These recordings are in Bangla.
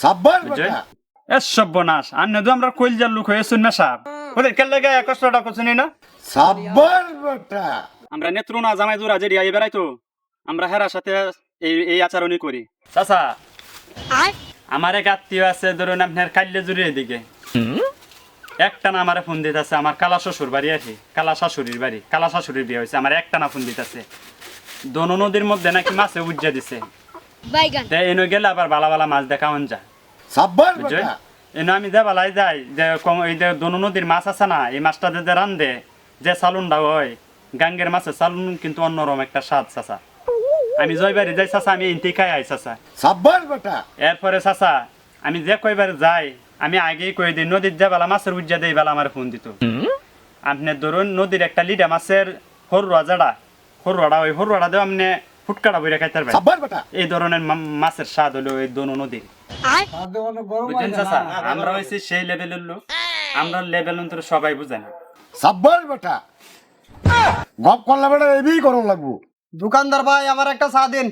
সাব্বাস বেটা এ সর্বনাশ আন্নে তো আমরা কইলজার লোক হয়ে শুন না সাহেব ওদের কেন লাগে কষ্টটা করছেন না সাব্বাস বেটা আমরা নেত্রুনা জামাই জোরা যে আই বেড়াইতো আমরা হেরার সাথে এই আচরণই করি চাচা আমার এক আত্মীয় আছে ধরুন আপনার কাল্লে জুড়ি এদিকে একটা না আমার ফোন দিতেছে আমার কালা শ্বশুর বাড়ি আছে কালা শাশুড়ির বাড়ি কালা শাশুড়ির বিয়ে হয়েছে আমার একটা না ফোন দিতেছে দোনো নদীর মধ্যে নাকি মাছে উজ্জা দিছে এনে গেলে আবার বালা বালা মাছ দেখা মন যায় সাব্বাস বুঝলি বেটা এনে আমি যে বালাই যাই যে এই যে দোনো নদীর মাছ আছে না এই মাছটা যে রান্ধে যে সালুনটা হয় গাঙ্গের মাছের সালুন কিন্তু অন্যরকম একটা স্বাদ চাচা আমি জয়বাড়ি যাই চাচা আমি ইনতে খাই আই চাচা সাব্বাস বেটা এরপরে চাচা আমি যে কয়বার যাই আমি আগেই কই দিই নদীর যে বেলা মাছের উজ্জা দেই বেলা আমার ফোন দিত আপনি ধরুন নদীর একটা লিডা মাছের হরুয়া জাড়া হরুয়াটা ওই হরুয়াটা দেওয়া আপনি ফুটকাটা বইরা খাইতে পারবেন সাব্বাস বেটা এই ধরনের মাছের স্বাদ হলো এই দোনো নদীর বুঝছেন চাচা আমরা হয়েছি সেই লেভেলের লোক আমরা লেভেল অন্তর সবাই বুঝে না সাব্বাস বেটা গপ করলে বেটা এই করন লাগবো দোকানদার ভাই আমার একটা চা দিন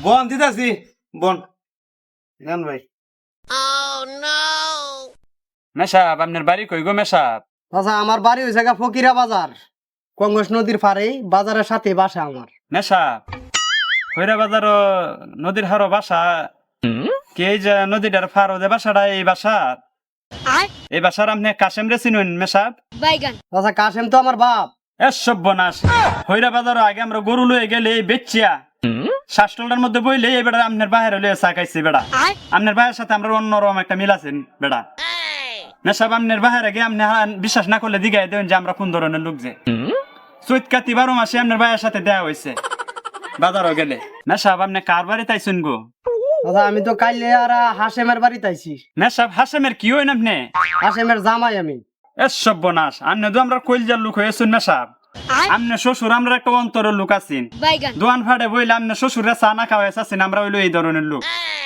বন দিতাছি বন জান ভাই মেশাব আপনার বাড়ি কই গো মেশাব আচ্ছা আমার বাড়ি হয়েছে গা ফকিরা বাজার কংগ্রেস নদীর পাড়ে বাজারের সাথে বাসা আমার মেশাব হইরা বাজার নদীর হারো বাসা কে যে নদীটার ফারো যে বাসাটা এই বাসার আপনি কাশেম রে চিনুন মেশাব আচ্ছা কাশেম তো আমার বাপ এ সর্বনাশ হইরা বাজার আগে আমরা গরু লয়ে গেলে এই বেচিয়া শ্বাসটলটার মধ্যে বইলে এই বেড়া আপনার বাহিরে লয়ে চা খাইছি বেড়া আপনার ভাইয়ের সাথে আমরা অন্যরকম একটা মিল আছেন বেড়া মেশাব আপনার বাহিরে গিয়ে আপনি বিশ্বাস না করলে দিগাই দেন যে আমরা কোন ধরনের লোক যে চৈত কাতি 12 মাসে আপনার ভাইয়ের সাথে দেয়া হয়েছে বাজারও গেলে মেশাব আপনি কার বাড়ি তাইছেন গো আচ্ছা আমি তো কাইলে আর হাসেমের বাড়িতে আইছি মেশাব হাসেমের কি হইন আপনি হাসেমের জামাই আমি এ সর্বনাশ আপনি তো আমরা কইলজার লোক হয়েছেন মেশাব আমনে শ্বশুর আমরা একটা অন্তরের লোক আছেন দোয়ান ফাড়ে বইলে আমনে শ্বশুরে চা না খাওয়াই আছেন আমরা হইলো এই ধরনের লোক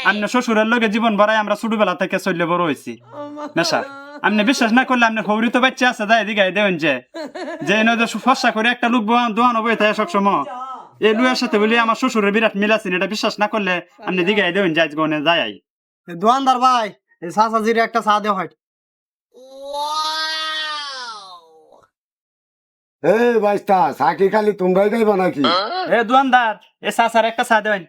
আমনে শ্বশুরের লোকে জীবন ভরাই আমরা ছোটবেলা থেকে চললে বড় হয়েছি মেশাব আপনি বিশ্বাস না করলে আপনি খবরই তো বাচ্চা আছে তাই দিঘাই দেবেন যে এনে ফসা করে একটা লোক দোয়ানো বই থাকে সবসময় এই লুয়ের সাথে বলি আমার শ্বশুরের বিরাট মিল আছেন এটা বিশ্বাস না করলে আপনি দিঘাই দেবেন যে আজকে যাই দোকানদার ভাই এই চাচাজির একটা চা দেওয়া হয় এই বাইস্তা সাকি খালি তোমরাই খাইবা নাকি এ দোয়ানদার এ চাচার একটা চা দেবেন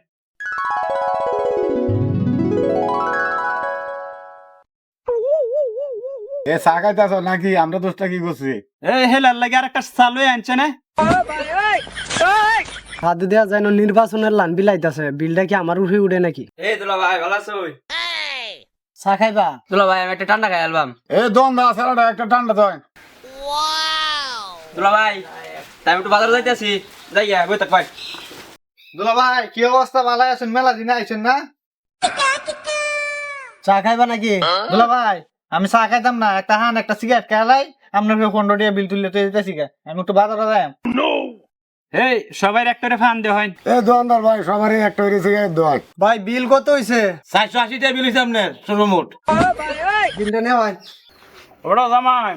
এ চা খাইতেছ নাকি আমরা দোষটা কি করছি এই হেলার লাগে আর একটা চা লয়ে আনছে না খাদ্য দেওয়া যায় না নির্বাচনের লান বিলাইতেছে বিলটা কি আমার উঠে উঠে নাকি এই দুলা ভাই ভালো আছো চা খাইবা দুলা ভাই আমি একটা ঠান্ডা খাই অ্যালবাম এ দম দা সারাটা একটা ঠান্ডা দয় দুলা ভাই তাই আমি একটু বাজারে যাইতেছি যাইয়া বই থাক ভাই দুলা ভাই কি অবস্থা ভালো আছেন মেলা দিনে আইছেন না চা খাইবা নাকি দুলা ভাই আমি চা খাইতাম না একটা একটা সিগারেট খেলাই আপনার 15 টাকা বিল তুললে তো দিতেছি আমি একটু বাজারে যাই এই সবাই একটা ফান দে হয় এ দোকানদার ভাই সবারই একটা হইরে সিগারেট দোয়ান ভাই বিল কত হইছে 480 টাকা বিল হইছে আপনার সর্বমোট বিলটা নেওয়া ওড়ো জামাই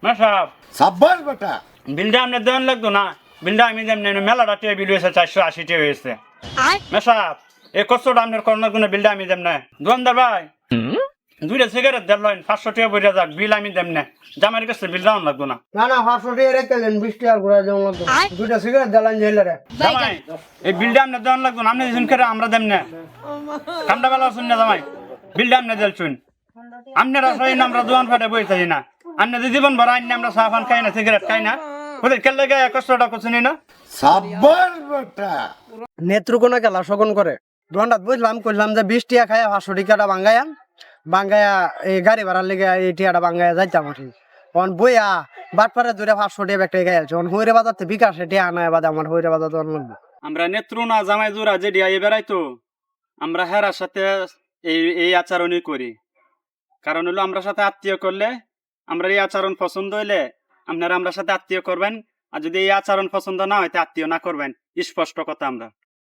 মেশাব সাব্বাস বেটা বিলটা আপনার দেওয়ান লাগতো না বিলটা আমি যেমন মেলাটা টিয়া বিল হয়েছে 480 টাকা হয়েছে মেশাব এই কষ্টটা আপনার করোনার কোনো বিলটা আমি দেম না দোকানদার ভাই দুইটা সিগারেট দিলেন 500 টাকা বইরা যাক বিল আমি দেম না জামাইয়ের কাছে বিল দেওয়ান লাগতো না না না 500 টাকা রেখে দেন 20 টাকা করে যেমন লাগতো দুইটা সিগারেট দিলেন জেলারে জামাই এই বিলটা আপনার দেওয়ান লাগতো না আপনি দিন করে আমরা দেম না ঠান্ডা বেলা শুন না জামাই বিলটা আপনি দেল শুন আপনার আসলে আমরা দোকান ফাটে বই থাকি না আপনি জীবন ভরা আইন আমরা চা পান খাই না সিগারেট খাই না ওদের কেন লাগে কষ্টটা করছেন না সাব্বাস বেটা নেত্রকোনা খেলা শগন করে দোকানদার বুঝলাম কইলাম যে 20 টাকা খায় 500 টাকাটা বাঙ্গায়া এই গাড়ি ভাড়ার লেগে এই টিয়াটা বাঙ্গায়া যাইতাম আর অন বইয়া বাটপারে ধরে 500 টাকা একটা গায়ে আছে হইরে বাজার থেকে বিকাশে টিয়া আনায় বাদে আমার হইরে বাজার দোকান লাগবে আমরা নেত্রুনা জামাই জোরা যে ডিয়া বেড়াইতো আমরা হেরার সাথে এই আচরণই করি কারণ হলো আমরা সাথে আত্মীয় করলে আমরা এই আচরণ পছন্দ হইলে আপনারা আমরা সাথে আত্মীয় করবেন আর যদি এই আচরণ পছন্দ না হয় আত্মীয় না করবেন স্পষ্ট কথা আমরা